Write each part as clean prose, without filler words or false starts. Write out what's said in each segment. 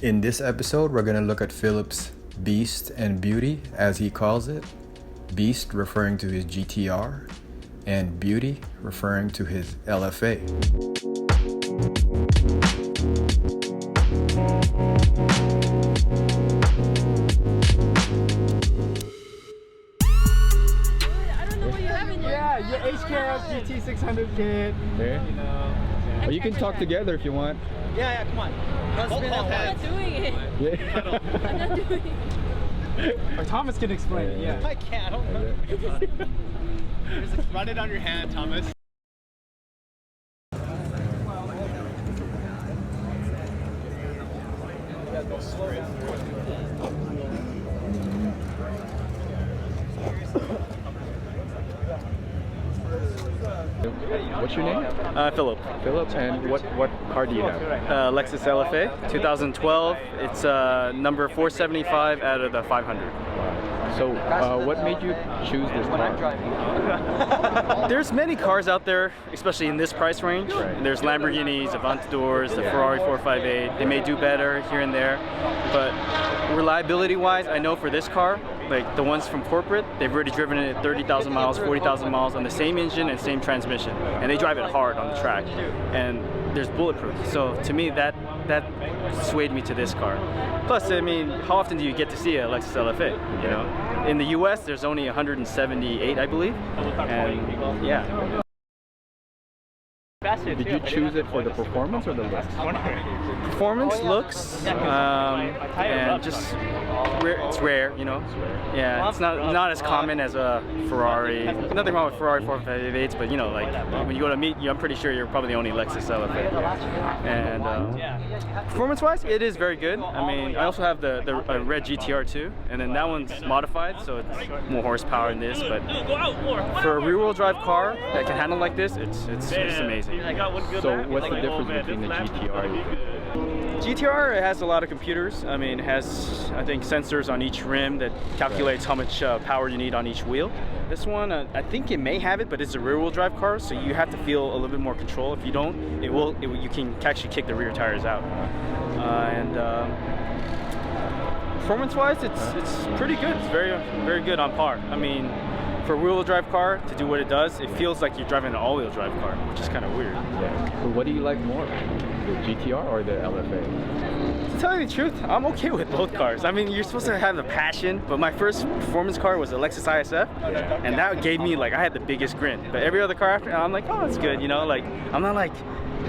In this episode, we're going to look at Phillip's Beast and Beauty, as he calls it. Beast referring to his GTR, and Beauty referring to his LFA. I don't know what you have in your... Yeah, your HKF GT600 kit. There. You know. Or you can talk together if you want. Yeah, come on. I'm not doing it. Yeah. I'm not doing it. Or Thomas can explain it, yeah. I can't. Just run it on your hand, Thomas. What's your name? Phillip. Phillip, and what car do you have? Lexus LFA, 2012. It's number 475 out of the 500. So, what made you choose this car? There's many cars out there, especially in this price range. Right. There's Lamborghinis, Aventadors, the Ferrari 458. They may do better here and there, but reliability-wise, I know for this car, like the ones from corporate, they've already driven it 30,000 miles, 40,000 miles on the same engine and same transmission, and they drive it hard on the track, and there's bulletproof. So to me, that swayed me to this car. Plus, I mean, how often do you get to see a Lexus LFA? You know, in the U.S. there's only 178, I believe, and yeah. Did you choose it for the performance or the looks? Performance, looks, and just it's rare, you know. Yeah, it's not as common as a Ferrari. Nothing wrong with Ferrari 458s, but you know, like when you go to meet you, I'm pretty sure you're probably the only Lexus LFA. And performance-wise, it is very good. I mean, I also have the red GTR too, and then that one's modified, so it's more horsepower in this. But for a rear-wheel drive car that can handle like this, it's amazing. So what's the difference between the GTR? GTR, it has a lot of computers. I mean, it has, I think, sensors on each rim that calculates how much power you need on each wheel. This one, I think it may have it, but it's a rear-wheel drive car, so you have to feel a little bit more control. If you don't, you can actually kick the rear tires out. Performance-wise, it's pretty good. It's very good on par. I mean, for a rear-wheel drive car to do what it does, it feels like you're driving an all-wheel drive car, which is kind of weird. Yeah. So what do you like more, the GTR or the LFA? To tell you the truth, I'm okay with both cars. I mean, you're supposed to have the passion, but my first performance car was a Lexus ISF, and that gave me, like, I had the biggest grin. But every other car after, I'm like, oh, it's good, you know? Like, I'm not like,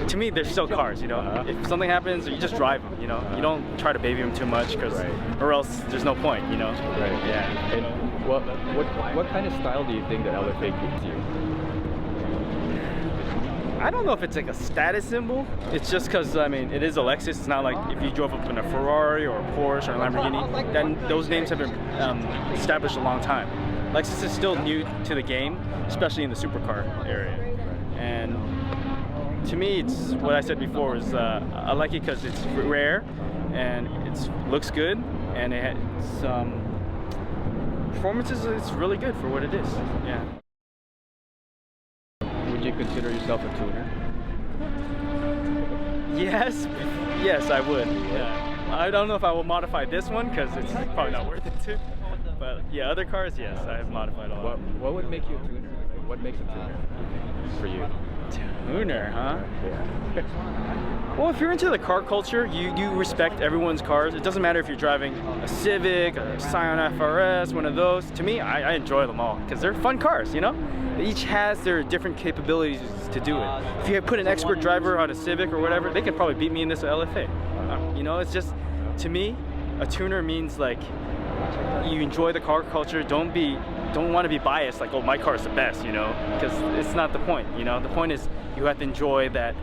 to me, they're still cars, you know? If something happens, you just drive them, you know? You don't try to baby them too much, or else there's no point, you know? Right. Yeah. And what kind of style do you think the LFA gives you? I don't know if it's like a status symbol. It's just because, I mean, it is a Lexus. It's not like if you drove up in a Ferrari or a Porsche or a Lamborghini, then those names have been established a long time. Lexus is still new to the game, especially in the supercar area. And to me, it's what I said before, is I like it because it's rare and it looks good, and it's performance is really good for what it is. Yeah. Would you consider yourself a tuner? Yes, I would. Yeah. I don't know if I will modify this one because it's probably not worth it to. But yeah, other cars, yes, I have modified all. What would make you a tuner? What makes a tuner for you? Tuner, huh? Yeah. Well, if you're into the car culture, you respect everyone's cars. It doesn't matter if you're driving a Civic, a Scion FRS, one of those. To me, I enjoy them all because they're fun cars, you know? They each has their different capabilities to do it. If you put an expert driver on a Civic or whatever, they could probably beat me in this LFA. You know, it's just, to me, a tuner means like you enjoy the car culture. Don't want to be biased like, oh, my car is the best, you know, because it's not the point, you know. The point is you have to enjoy that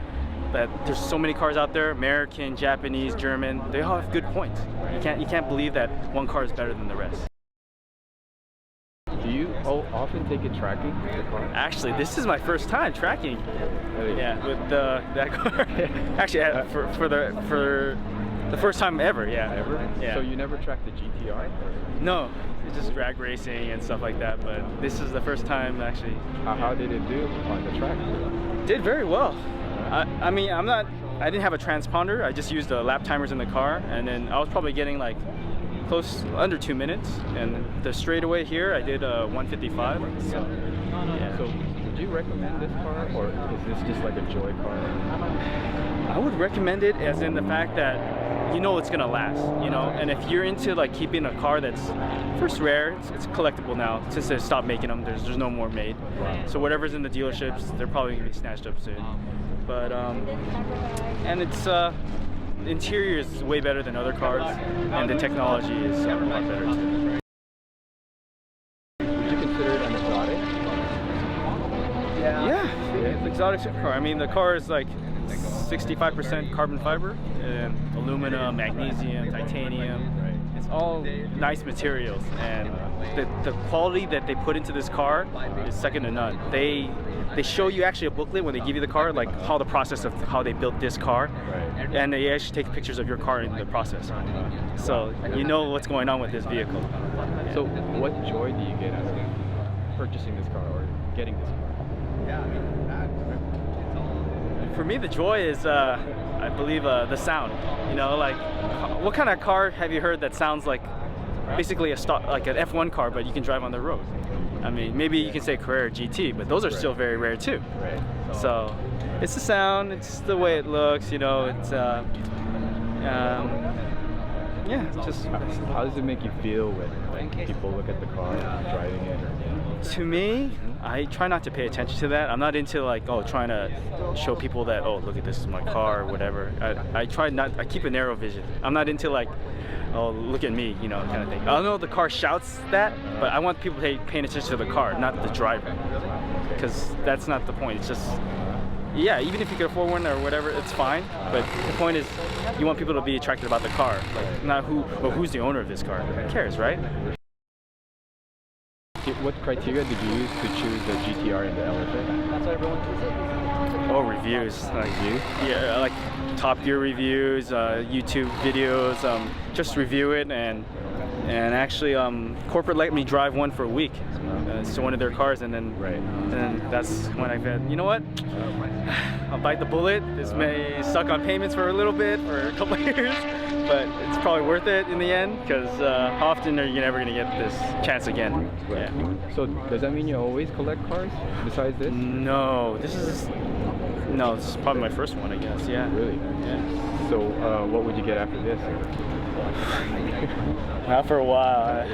there's so many cars out there, American, Japanese, German, they all have good points. You can't believe that one car is better than the rest. Do you often take it tracking the car? Actually, this is my first time tracking. Really? Yeah, with that car. Actually, for the first time ever, yeah. Ever? Yeah. So you never tracked the GTR? No, it's just drag racing and stuff like that, but this is the first time actually. How did it do on the track? Did very well. I mean, I'm not I didn't have a transponder. I just used the lap timers in the car, and then I was probably getting like close under 2 minutes. And the straightaway here, I did 155. So, yeah. So would you recommend this car, or is this just like a joy car? I would recommend it as in the fact that you know it's gonna last, you know, and if you're into like keeping a car that's first rare, it's collectible now since they stopped making them. There's no more made. So whatever's in the dealerships, they're probably gonna be snatched up soon. But and it's interior is way better than other cars, and the technology is a lot better too. Would you consider it an exotic? Yeah, it's an exotic supercar. I mean, the car is like 65% carbon fiber and aluminum, magnesium, titanium. It's all nice materials, and the quality that they put into this car is second to none. They show you actually a booklet when they give you the car, like how the process of how they built this car, and they actually take pictures of your car in the process, so you know what's going on with this vehicle. So what joy do you get out of purchasing this car or getting this car? For me, the joy is, I believe, the sound. You know, like, what kind of car have you heard that sounds like basically like an F1 car, but you can drive on the road? I mean, maybe you can say Carrera GT, but those are still very rare too. So, it's the sound, it's the way it looks. You know, it's yeah, just. How does it make you feel when people look at the car driving it? To me, I try not to pay attention to that. I'm not into like, oh, trying to show people that, oh, look at this is my car or whatever. I try not, I keep a narrow vision. I'm not into like, oh, look at me, you know, kind of thing. I know the car shouts that, but I want people paying attention to the car, not the driver. Because that's not the point. It's just, yeah, even if you can afford one or whatever, it's fine. But the point is, you want people to be attracted about the car, like not who's the owner of this car. Who cares, right? What criteria did you use to choose the GTR and the LFA? Oh, reviews. Like, yeah, like Top Gear reviews, YouTube videos. Just review it, and actually, corporate let me drive one for a week. So one of their cars, and then that's when I said, you know what? I'll bite the bullet. This may suck on payments for a little bit, for a couple of years, but it's probably worth it in the end, because how often are you never going to get this chance again? Yeah. So does that mean you always collect cars besides this? No, this is probably my first one, I guess. Yeah. Really? Yeah. So what would you get after this? Not for a while.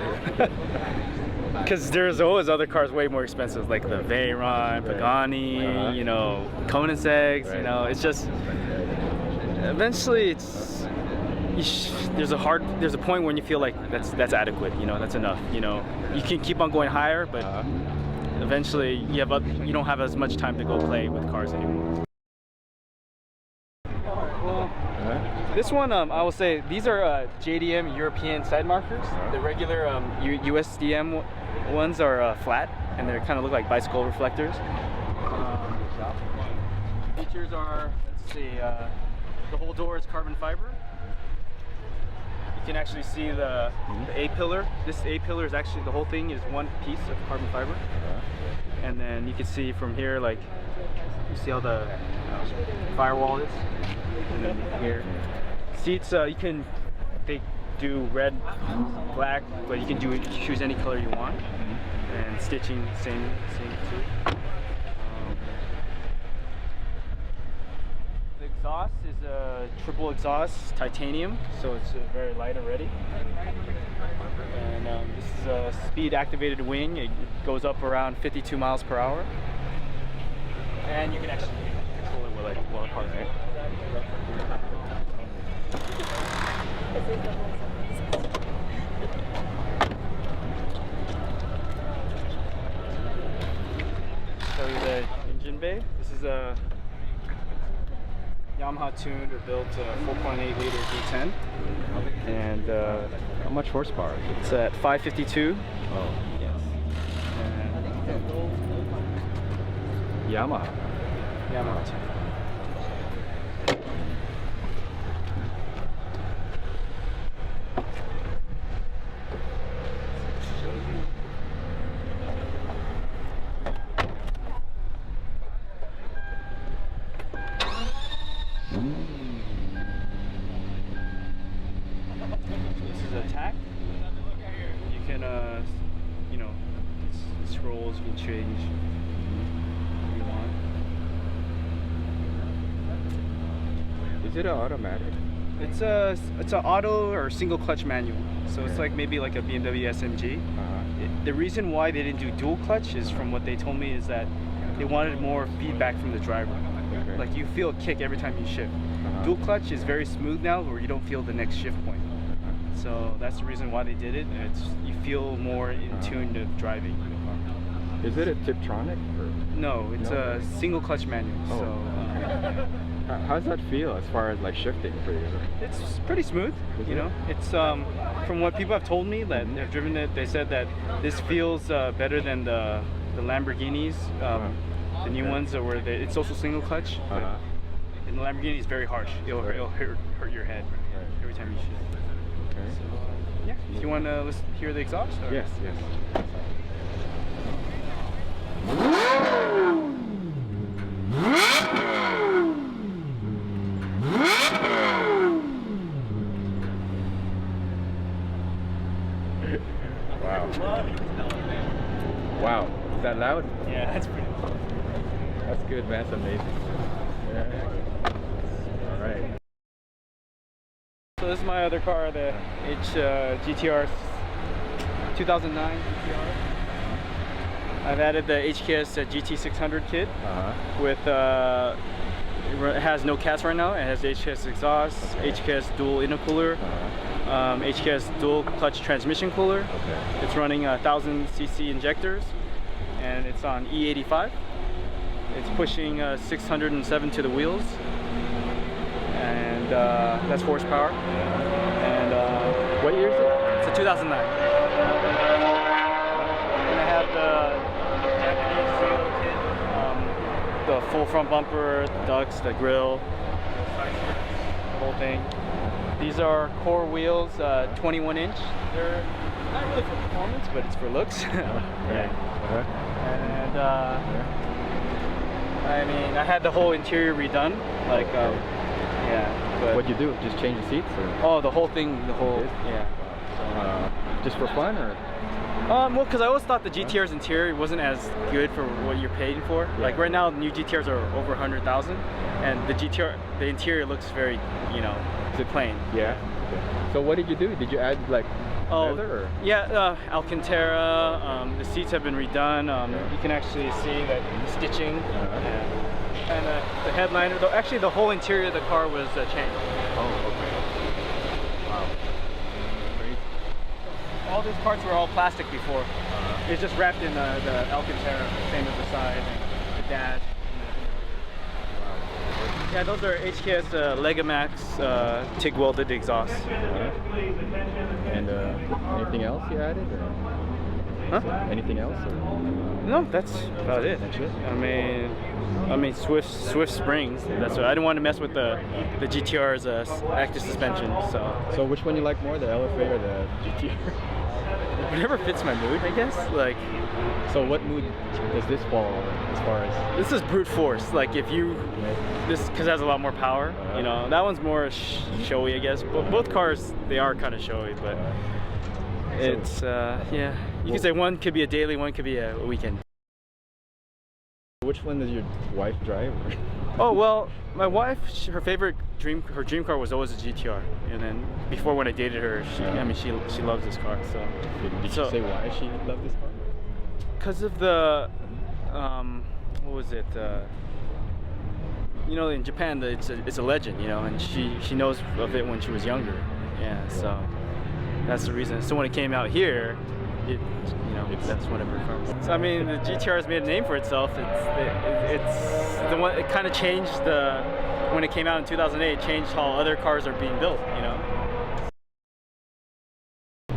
Because there's always other cars way more expensive, like the Veyron, Pagani, you know, Koenigsegg's. You know, it's just eventually it's there's a point when you feel like that's adequate. You know, that's enough. You know, you can keep on going higher, but eventually you don't have as much time to go play with cars anymore. This one, I will say, these are JDM European side markers. The regular USDM ones are flat, and they kind of look like bicycle reflectors. Features are, let's see, the whole door is carbon fiber. You can actually see the A-pillar. This A-pillar is actually, the whole thing is one piece of carbon fiber. And then you can see from here, like, you see how the firewall is. And then here. Seats, they do red, black, but you can choose any color you want. And stitching, same too. The exhaust is a triple exhaust, titanium, so it's very light already. And this is a speed activated wing. It goes up around 52 miles per hour. And you can actually control it while parked. Show you the engine bay. This is a Yamaha tuned or built 4.8 liter V10. And how much horsepower? It's at 552. Oh. Yes. And Yamaha tuned. you know, scrolls you can change if you want. Is it an automatic? It's an auto or single clutch manual, so it's like maybe like a BMW SMG. The reason why they didn't do dual clutch is, from what they told me, is that they wanted more feedback from the driver. Okay. Like you feel a kick every time you shift. Dual clutch is very smooth now, where you don't feel the next shift point. So that's the reason why they did it. You feel more in tune to driving the car. Is it a Tiptronic? Or? No, it's a single clutch manual. Oh, So how does that feel as far as like shifting for you? it's pretty smooth. You know, it's from what people have told me that have driven it. They said that this feels better than the Lamborghinis, the new ones, where it's also single clutch. But and the Lamborghini is very harsh. It'll hurt your head every time you shift. Okay. So, yeah. If you want to hear the exhaust? Or? Yes, yes. Wow. Wow. Is that loud? Yeah, that's pretty cool. That's good, man. That's amazing. Yeah. All right. So this is my other car, the GTR 2009 GTR. I've added the HKS GT600 kit with it has no cats right now. It has HKS exhaust, HKS dual intercooler, HKS dual clutch transmission cooler. It's running 1000cc injectors, and it's on E85. It's pushing 607 to the wheels, and that's horsepower. And What year is it? it's a 2009. And I have the Japanese Zero kit, the full front bumper, the ducts, the grille, the whole thing. These are core wheels, 21 inch. They're not really for performance, but it's for looks. Yeah. And I mean, I had the whole interior redone, like yeah. But What'd you do? Just change the seats? Or? oh, the whole thing, the whole did? yeah. Just for fun, or? Well, because I always thought the GTR's interior wasn't as good for what you're paying for. Yeah. Like right now, the new GTRs are over 100,000, and the GTR, the interior looks very, you know, plain. Yeah. Okay. So what did you do? Did you add like leather? Or? Yeah, Alcantara. The seats have been redone. You can actually see that stitching. Yeah. And the headliner. Though actually, the whole interior of the car was changed. Oh, okay. Wow. Great. All these parts were all plastic before. It's just wrapped in the Alcantara, same as the side, and the dash. Yeah, those are HKS Legamax TIG welded exhausts. And anything else you added? Or? Huh? Anything else? Or? No, that's about it. That's it? I mean Swift springs. That's what I didn't want to mess with the GTR's active suspension. So which one you like more, the LFA or the GTR? Whatever fits my mood, I guess. Like, So what mood does this fall as far as? this is brute force. Like if you this because it has a lot more power. You know, that one's more showy, I guess. But both cars, they are kind of showy, but it's yeah. You could say one could be a daily, one could be a weekend. Which one does your wife drive? Oh well, my wife, her dream car was always a GTR, and then before when I dated her, I mean she loves this car. So Did she say why she loved this car? because of the what was it? You know, in Japan, it's a legend, you know, and she knows of it when she was younger. Yeah, so that's the reason. So when it came out here, that's whatever car. So I mean, the GTR has made a name for itself. It's the one. It kind of changed when it came out in 2008. Changed how other cars are being built. You know.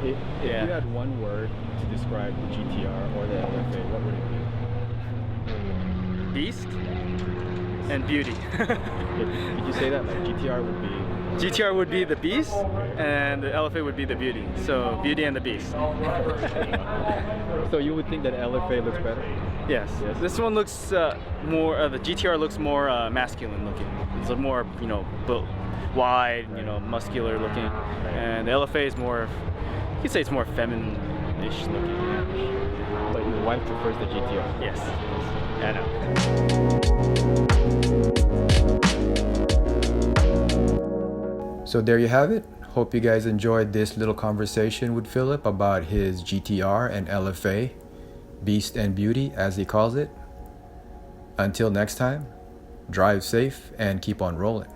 If you had one word to describe the GTR or the LFA, what would it be? Beast and beauty. Did you say that? Like GTR would be? GTR would be the beast, and the LFA would be the beauty. So beauty and the beast. So you would think that LFA looks better? Yes. This one looks more. The GTR looks more masculine looking. It's a more, you know, built wide, you know, muscular looking, and the LFA is more. You could say it's more feminine. stylish looking. Yeah. But your wife prefers the GTR. Yes. Yeah, I know. So there you have it. Hope you guys enjoyed this little conversation with Phillip about his GTR and LFA, Beast and Beauty as he calls it. Until next time, drive safe and keep on rolling.